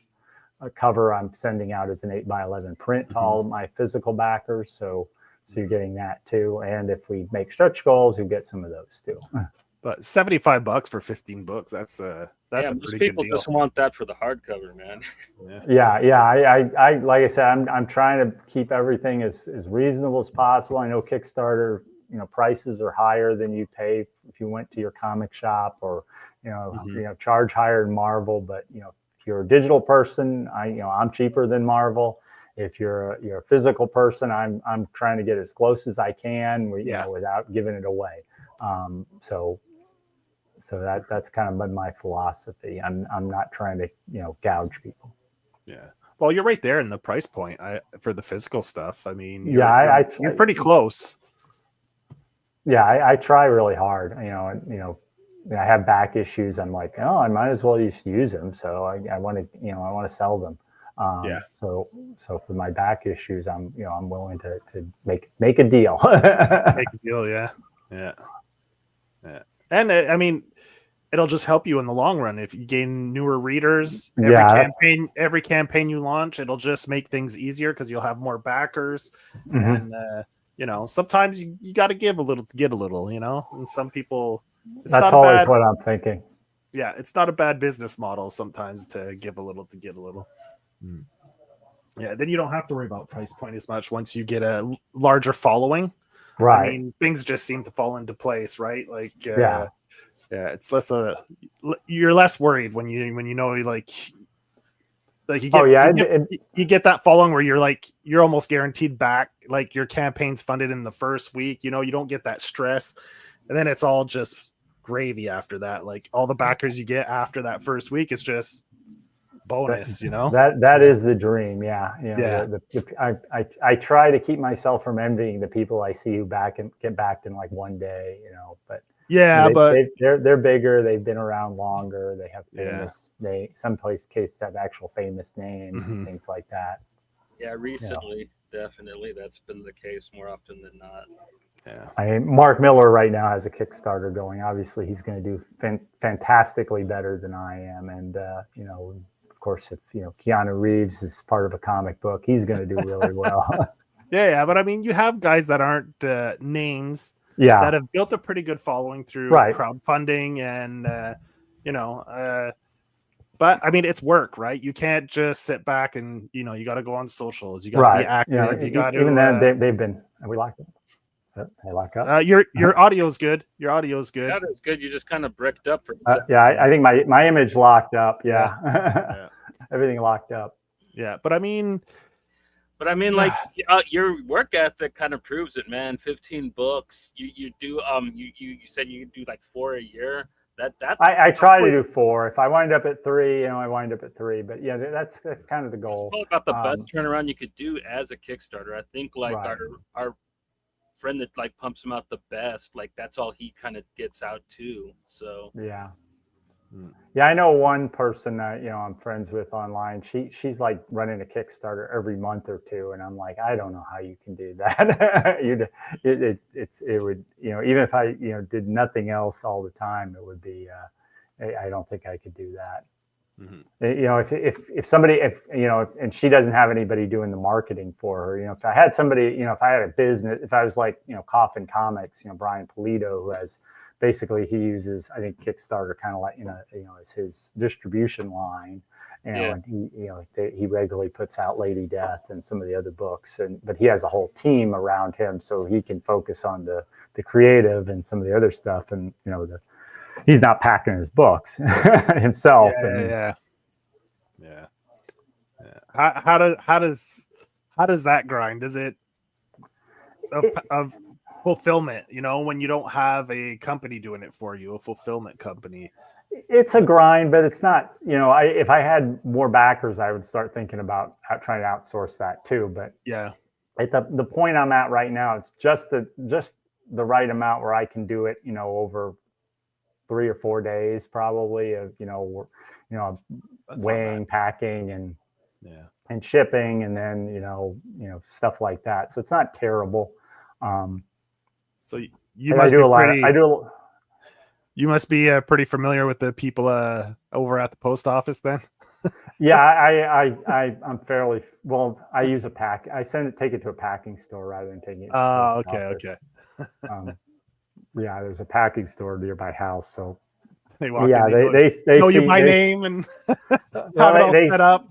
cover I'm sending out as an 8x11 print to all of my physical backers. So you're getting that too. And if we make stretch goals, you get some of those too. But $75 for 15 books, that's a pretty good deal. People just want that for the hardcover, man. Yeah. I like I said, I'm trying to keep everything as reasonable as possible. I know Kickstarter, prices are higher than you pay if you went to your comic shop, or charge higher than Marvel. But if you're a digital person, I'm cheaper than Marvel. If you're a physical person, I'm trying to get as close as I can, without giving it away. So that's kind of been my philosophy. I'm not trying to gouge people. Yeah. Well, you're right there in the price point for the physical stuff. I mean, you're pretty close. Yeah, I try really hard. I have back issues. I'm like, I might as well just use them. So I want to sell them. So for my back issues, I'm willing to make a deal. Make a deal, yeah. And I mean, it'll just help you in the long run if you gain newer readers. Every campaign you launch, it'll just make things easier because you'll have more backers. And sometimes you got to give a little to get a little. And some people, that's always what I'm thinking. Yeah, it's not a bad business model sometimes to give a little to get a little. Yeah, then you don't have to worry about price point as much once you get a larger following. Right. I mean, things just seem to fall into place, right? Like, it's less you're less worried when you know you get that following where you're almost guaranteed back, like your campaign's funded in the first week. You don't get that stress, and then it's all just gravy after that. Like all the backers you get after that first week is just bonus. That is the dream. I try to keep myself from envying the people I see who get backed in like one day, but they're bigger, they've been around longer, they have famous some cases have actual famous names and things like that. Recently definitely that's been the case more often than not. I mean, Mark Miller right now has a Kickstarter going. Obviously he's going to do fantastically better than I am, and of course, if Keanu Reeves is part of a comic book, he's going to do really well. But I mean, you have guys that aren't names that have built a pretty good following through crowdfunding, and but I mean, it's work, right? You can't just sit back and you got to go on socials, you got to be active, you got to. Even then, they've been. Are we locked up? They lock up. Your audio is good. Your audio is good. That is good. You just kind of bricked up for. I think my image locked up. Yeah. Everything locked up. Yeah, but I mean, like your work ethic kind of proves it, man. 15 books. You do. You said you do like 4 a year. That's. I try to do 4. If I wind up at 3, I wind up at 3. But yeah, that's kind of the goal. It's about the best turnaround you could do as a Kickstarter. I think like our friend that like pumps him out the best, like that's all he kind of gets out too. So I know one person that I'm friends with online. She's like running a Kickstarter every month or 2, and I'm like, I don't know how you can do that. It would even if I did nothing else all the time, it would be I don't think I could do that. If somebody, and she doesn't have anybody doing the marketing for her, if I had somebody, if I had a business, if I was like, Coffin Comics, Brian Polito, who has basically he uses, I think, Kickstarter kind of like as his distribution line. And he regularly puts out Lady Death and some of the other books, but he has a whole team around him, so he can focus on the creative and some of the other stuff. And he's not packing his books himself. Yeah. How does that grind? Is it of fulfillment? When you don't have a company doing it for you, a fulfillment company. It's a grind, but it's not. If I had more backers, I would start thinking about trying to outsource that too. But yeah, at the point I'm at right now, it's just the right amount where I can do it. Over 3 or 4 days, probably of weighing, packing, and shipping, and then stuff like that. So it's not terrible. So you must do a lot. You must be pretty familiar with the people over at the post office, then. Yeah, I'm fairly well. I use a pack. I take it to a packing store rather than taking it to the post office. Yeah, there's a packing store near my house, so they walk in, they know you by name and have it all set up.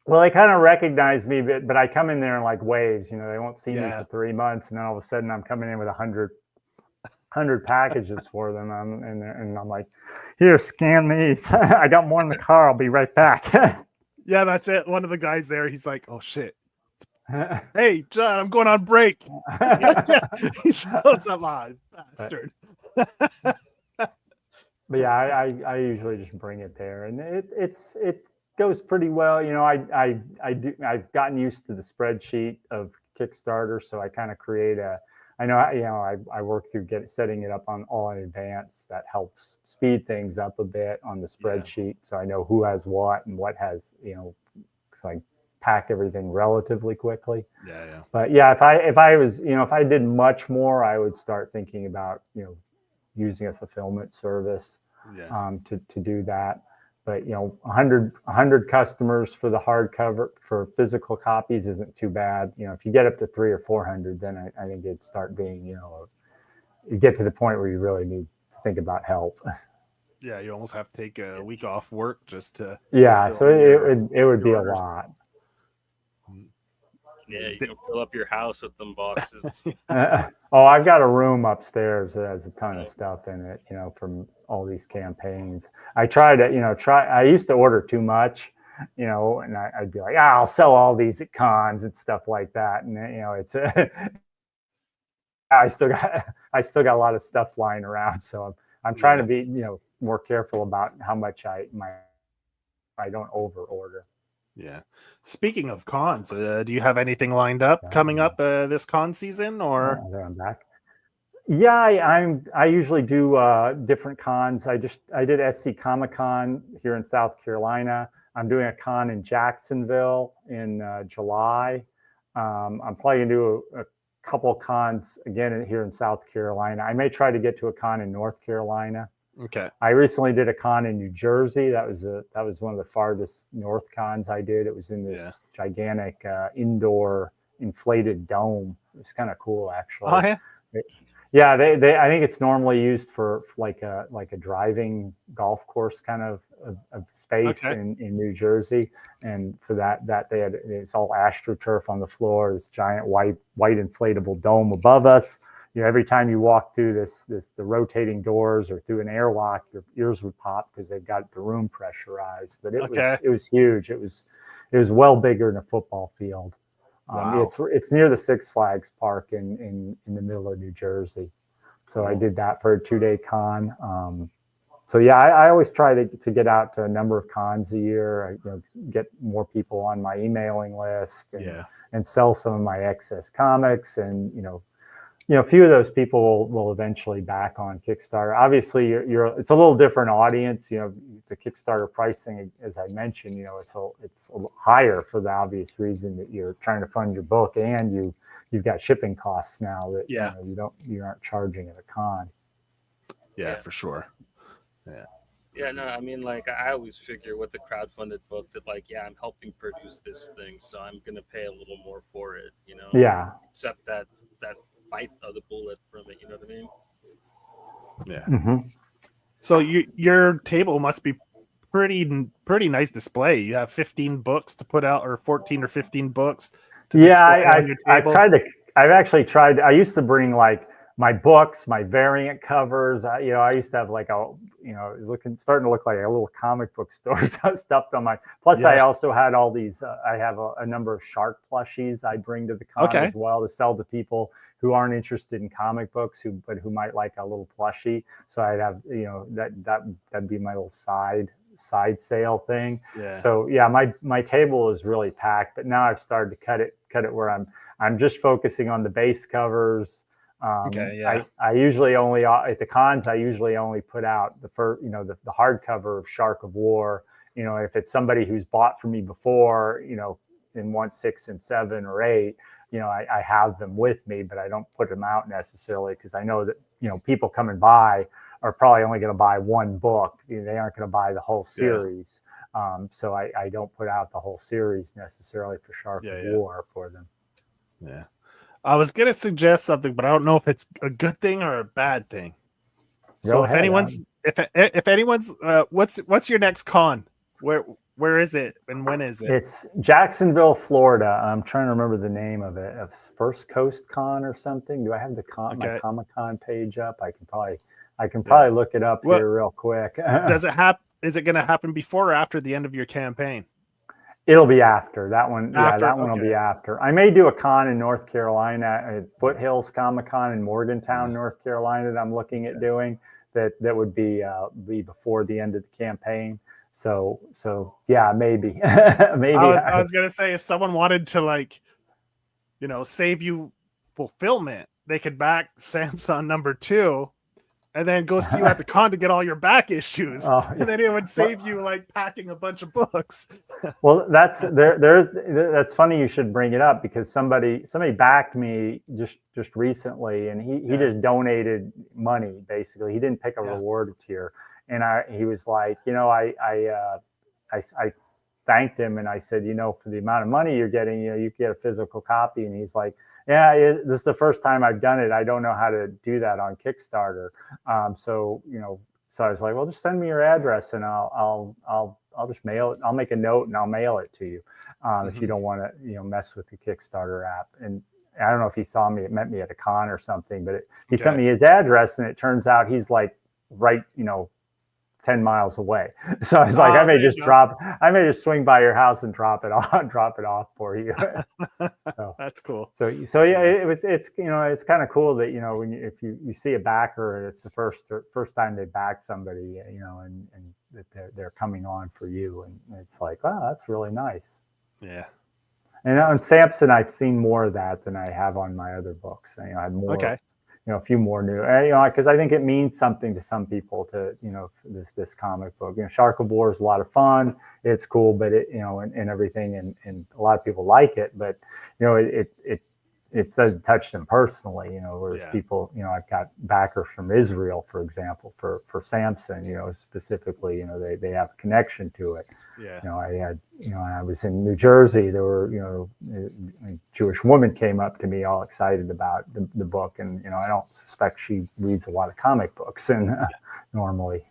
Well, they kind of recognize me, but I come in there in like waves. They won't see me for 3 months, and then all of a sudden I'm coming in with 100 packages for them, and I'm like, here, scan these. I got more in the car. I'll be right back. Yeah, that's it. One of the guys there, he's like, oh shit. Hey, John, I'm going on break. He shows up on bastard. But yeah, I usually just bring it there, and it goes pretty well. I've gotten used to the spreadsheet of Kickstarter, so I kind of create I work through setting it up on all in advance. That helps speed things up a bit on the spreadsheet, so I know who has what and what has, so I pack everything relatively quickly. Yeah. But yeah, if I did much more, I would start thinking about using a fulfillment service to do that. But 100 customers for the hardcover for physical copies isn't too bad. If you get up to 300 or 400, then I think it'd start being you get to the point where you really need to think about help. Yeah, you almost have to take a week off work just to. Yeah, so it would be orders. A lot. Yeah, you can fill up your house with them boxes. I've got a room upstairs that has a ton of stuff in it, from all these campaigns. I try to, I used to order too much, and I'd be like, I'll sell all these at cons and stuff like that. And it's I still got a lot of stuff lying around. So I'm trying to be, more careful about how much I don't over order. Yeah. Speaking of cons, do you have anything lined up coming up this con season, or? I'm back. Yeah, I usually do different cons. I did SC Comic Con here in South Carolina. I'm doing a con in Jacksonville in July. I'm probably gonna do a couple of cons again here in South Carolina. I may try to get to a con in North Carolina. Okay. I recently did a con in New Jersey. That was one of the farthest north cons I did. It was in this gigantic indoor inflated dome. It's kind of cool, actually. Oh yeah. Yeah, they I think it's normally used for like a driving golf course kind of space in New Jersey. And for that it's all AstroTurf on the floor, this giant white inflatable dome above us. Every time you walk through the rotating doors or through an airlock, your ears would pop because they've got the room pressurized. But it was huge. It was well bigger than a football field. Wow. It's near the Six Flags Park in the middle of New Jersey. So I did that for a 2-day con. So yeah, I always try to get out to a number of cons a year. I get more people on my emailing list and sell some of my excess comics, and a few of those people will eventually back on Kickstarter. Obviously, it's a little different audience. The Kickstarter pricing, as I mentioned, it's a higher for the obvious reason that you're trying to fund your book, and you've got shipping costs now that you aren't charging at a con. Yeah, for sure. Yeah. Yeah, no, I mean, like, I always figure with the crowdfunded book that, like, I'm helping produce this thing, so I'm gonna pay a little more for it. Yeah. Except that bite of the bullet from it, you know what I mean? Yeah. Mhm. So your table must be pretty nice display. You have 15 books to put out, or 14 or 15 books to Yeah, display on your I've table. tried to. I've actually tried. I used to bring like my books, my variant covers. I used to have like starting to look like a little comic book store stuffed on my. Plus, I Yeah. also had all these. I have a number of shark plushies I bring to the con Okay. as well to sell to people who aren't interested in comic books, who might like a little plushie. So I'd have that'd be my little side sale thing. Yeah. So yeah, my table is really packed, but now I've started to cut it where I'm just focusing on the base covers. Okay. Yeah. I usually only at the cons I usually only put out the first, the hardcover of Shark of War. If it's somebody who's bought from me before, in 1, 6, and 7 or 8, I have them with me, but I don't put them out necessarily because I know that people coming by are probably only going to buy one book. They aren't going to buy the whole series. So I don't put out the whole series necessarily for Shark of War for them. Yeah. I was gonna suggest something, but I don't know if it's a good thing or a bad thing. So if anyone's what's your next con? Where is it and when is it? It's Jacksonville, Florida. I'm trying to remember the name of it. First Coast Con or something. Do I have my Comic Con page up? I can probably look it up here real quick. Does it happen? Is it going to happen before or after the end of your campaign? It'll be after that one. After, that one will be after. I may do a con in North Carolina at Foothills Comic Con in Morgantown, North Carolina. That I'm looking at doing. That would be before the end of the campaign. So yeah, maybe. Maybe. I was gonna say, if someone wanted to save you fulfillment, they could back Samson #2 and then go see you at the con to get all your back issues. And then it would save you packing a bunch of books. Well, that's funny you should bring it up, because somebody backed me just recently, and he just donated money. Basically, he didn't pick a reward tier, and he was like, I thanked him, and I said, for the amount of money you're getting, you get a physical copy. And he's like, yeah, this is the first time I've done it. I don't know how to do that on Kickstarter. So I was like, well, just send me your address, and I'll just mail it. I'll make a note and I'll mail it to you. If you don't want to, mess with the Kickstarter app. And I don't know if he saw me, met me at a con or something, but he sent me his address, and it turns out he's like right, 10 miles away. So I was like, I may just swing by your house and drop it off for you. So that's cool. So yeah, it's kind of cool that, if you see a backer, and it's the first time they back somebody, and that they're coming on for you, and it's like, wow, that's really nice. Yeah. And on Samson, I've seen more of that than I have on my other books. I had more. Okay. A few more new, because I think it means something to some people to, this comic book. Shark of War is a lot of fun. It's cool, but and everything, and a lot of people like it, but it doesn't touch them personally, whereas people, I've got backers from Israel, for example, for Samson, specifically, they have a connection to it. Yeah. I had, I was in New Jersey, there were, a Jewish woman came up to me all excited about the book. And, I don't suspect she reads a lot of comic books and normally.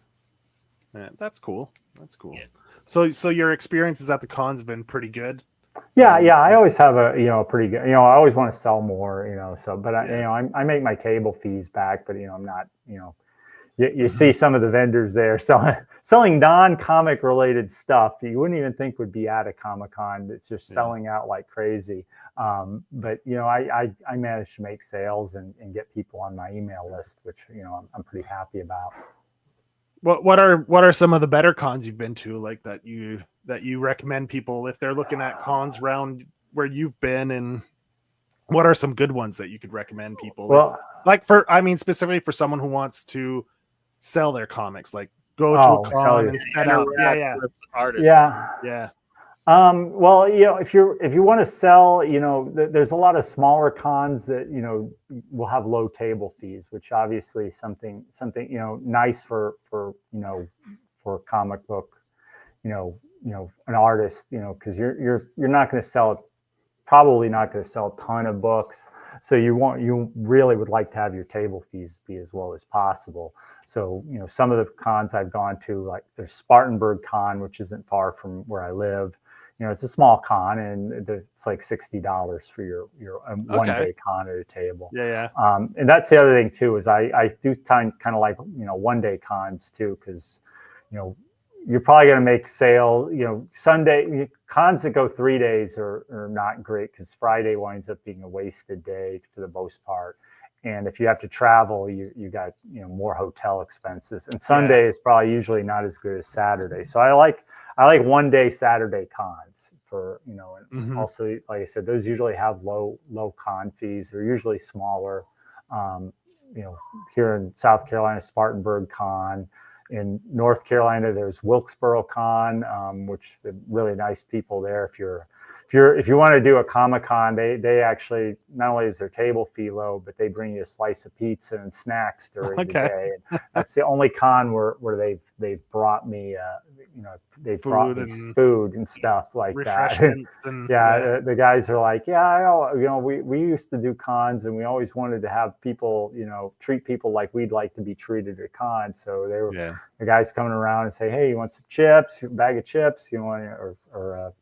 Yeah, that's cool. That's cool. Yeah. So your experiences at the cons have been pretty good. Yeah. I always have a pretty good, I always want to sell more, but I make my table fees back, but, I'm not, you see some of the vendors there selling non-comic related stuff you wouldn't even think would be at a Comic-Con. It's just selling out like crazy. But I managed to make sales and get people on my email list, which I'm pretty happy about. What are some of the better cons you've been to, like that you recommend people if they're looking at cons around where you've been, and what are some good ones that you could recommend people? Well, specifically for someone who wants to sell their comics, like go to a con and set up. Yeah. Well, if you want to sell, there's a lot of smaller cons that, will have low table fees, which obviously something, nice for a comic book, an artist, because you're not going to probably not going to sell a ton of books. you really would like to have your table fees be as low as possible. So, some of the cons I've gone to, like there's Spartanburg Con, which isn't far from where I live. It's a small con, and it's like $60 for your one day con at a table. Yeah. And that's the other thing too, is I do kind of like, one day cons too, because, you're probably going to make sale, Sunday cons that go 3 days are not great, because Friday winds up being a wasted day for the most part. And if you have to travel, you got, more hotel expenses, and Sunday is probably usually not as good as Saturday. So I like 1 day Saturday cons for, and also, like I said, those usually have low con fees. They're usually smaller. Here in South Carolina, Spartanburg Con. In North Carolina, there's Wilkesboro Con, which are really nice people there. If you want to do a Comic-Con, they actually, not only is their table fee low, but they bring you a slice of pizza and snacks during the day. And that's the only con where they've brought me food and stuff like that. And, the guys are like, we used to do cons, and we always wanted to have people, treat people like we'd like to be treated at cons. So they were the guys coming around and say, hey, you want some chips, a bag of chips, you want, or a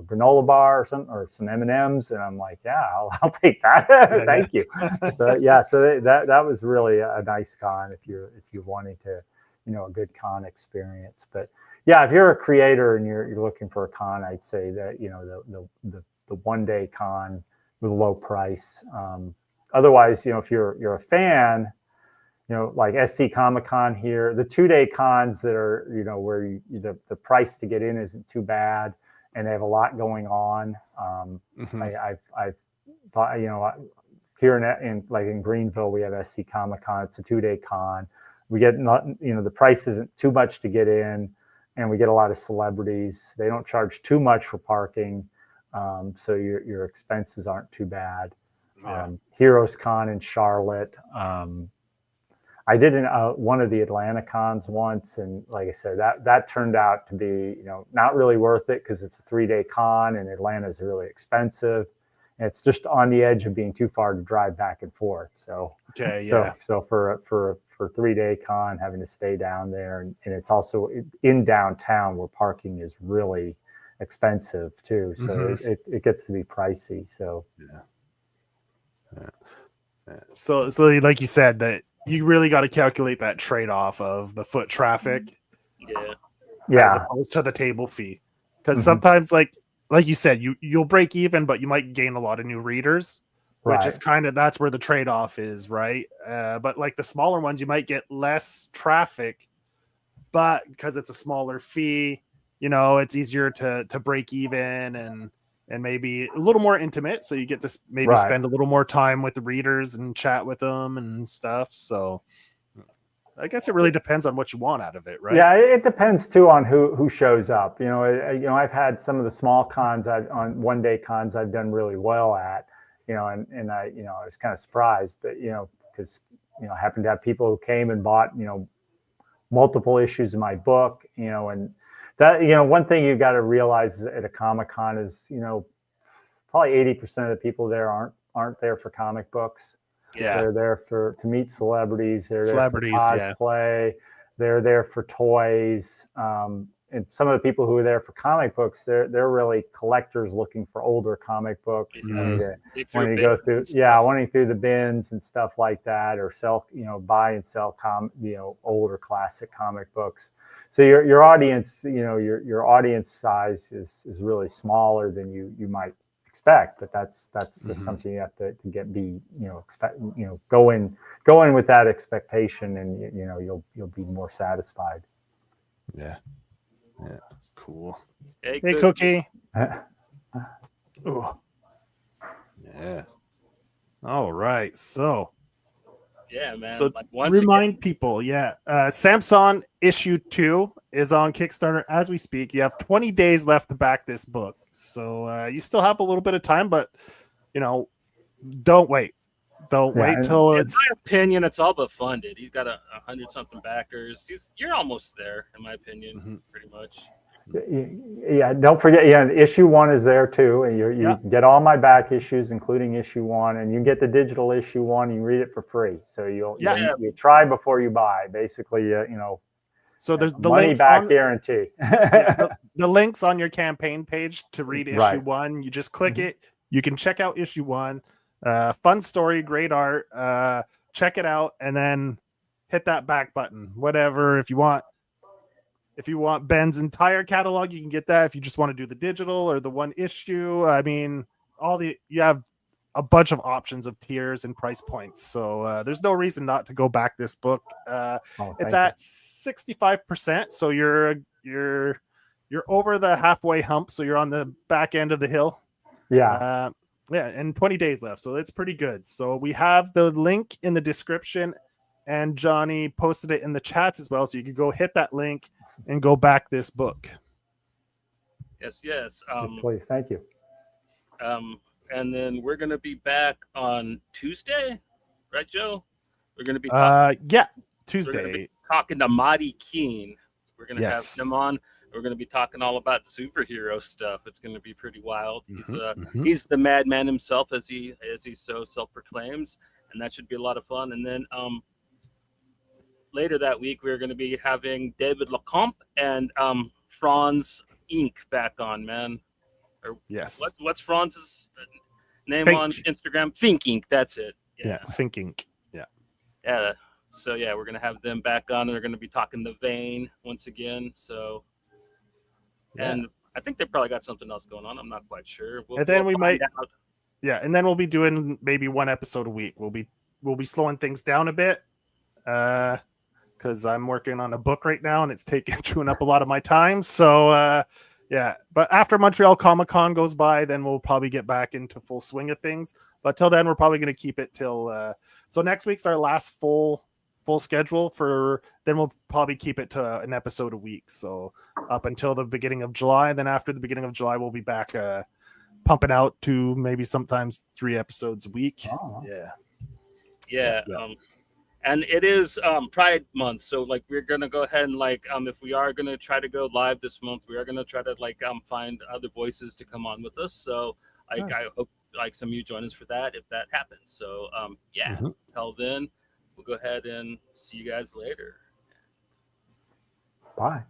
granola bar or something, or some M&Ms, and I'm like, I'll take that. Thank you. So that was really a nice con if you're wanting to, a good con experience. But if you're a creator and you're looking for a con, I'd say that the 1 day con with a low price. Otherwise, if you're a fan, like SC Comic Con here, the 2 day cons that are, where the price to get in isn't too bad, and they have a lot going on. I've thought, here in Greenville, we have SC Comic Con. It's a 2 day con. We get the price isn't too much to get in, and we get a lot of celebrities. They don't charge too much for parking, so your expenses aren't too bad. Heroes Con in Charlotte. I did one of the Atlanta cons once, and like I said, that turned out to be not really worth it, because it's a 3 day con, and Atlanta is really expensive. And it's just on the edge of being too far to drive back and forth. So for a 3 day con, having to stay down there, and it's also in downtown where parking is really expensive too. So it gets to be pricey. So So like you said, that you really got to calculate that trade-off of the foot traffic, as opposed to the table fee, because sometimes, like you said, you'll break even, but you might gain a lot of new readers, which is that's where the trade-off is, right? But like the smaller ones, you might get less traffic, but because it's a smaller fee, it's easier to break even, and maybe a little more intimate. So you get to maybe spend a little more time with the readers and chat with them and stuff. So I guess it really depends on what you want out of it, right? Yeah, it depends too on who shows up. I've had some of the small cons on 1 day cons I've done really well at, and I was kind of surprised, but because I happened to have people who came and bought multiple issues of my book, and that, one thing you've got to realize at a Comic-Con is, probably 80% of the people there aren't there for comic books. They're there to meet celebrities. They're there for cosplay. They're there for toys. And some of the people who are there for comic books, they're really collectors looking for older comic books. Wanting to go through, wanting through the bins and stuff like that, or sell, buy and sell older classic comic books. So your audience, your audience size is really smaller than you might expect, but that's something you have to go in with that expectation, and you'll be more satisfied. Yeah, cool. Hey Cookie. Oh, yeah. All right, so. Yeah, man. So remind people, Samson issue 2 is on Kickstarter as we speak. You have 20 days left to back this book. So you still have a little bit of time, but don't wait. Don't wait till it's. In my opinion, it's all but funded. He's got 100 something backers. You're almost there, in my opinion, pretty much. Yeah, don't forget. Yeah, issue 1 is there too, and you get all my back issues, including issue 1, and you get the digital issue 1. You read it for free, so you try before you buy. Basically, So there's the money links back on, guarantee. the links on your campaign page to read issue Right. 1. You just click it. You can check out issue 1. Fun story, great art. Check it out, and then hit that back button. Whatever, if you want Ben's entire catalog, you can get that. If you just want to do the digital or the one issue, I mean, you have a bunch of options of tiers and price points. So there's no reason not to go back this book. It's at 65%, so you're over the halfway hump. So you're on the back end of the hill. Yeah. And 20 days left, so it's pretty good. So we have the link in the description, and Johnny posted it in the chats as well, so you can go hit that link and go back this book. Yes. Please, thank you. And then we're gonna be back on Tuesday, right, Joe? We're gonna be talking, Tuesday. We're gonna be talking to Marty Keene. We're gonna have him on. We're gonna be talking all about superhero stuff. It's gonna be pretty wild. He's the madman himself, as he so self-proclaims, and that should be a lot of fun. And then later that week, we're going to be having David Lecomte and Franz Inc. back on, man. Yes. What's Franz's name on Instagram? Fink Inc. That's it. Yeah, Fink Inc. Yeah. So we're going to have them back on, and they're going to be talking the vein once again. So, and I think they probably got something else going on. I'm not quite sure. And then and then we'll be doing maybe one episode a week. We'll be slowing things down a bit. Because I'm working on a book right now and it's chewing up a lot of my time. So, but after Montreal Comic-Con goes by, then we'll probably get back into full swing of things. But till then, we're probably going to keep it till. So next week's our last full schedule then we'll probably keep it to an episode a week. So up until the beginning of July. Then after the beginning of July, we'll be back pumping out to maybe sometimes 3 episodes a week. Oh. Yeah. And it is Pride Month, so like we're gonna go ahead and if we are gonna try to go live this month, we are gonna try to find other voices to come on with us. So I hope some of you join us for that if that happens. So Till then, we'll go ahead and see you guys later. Bye.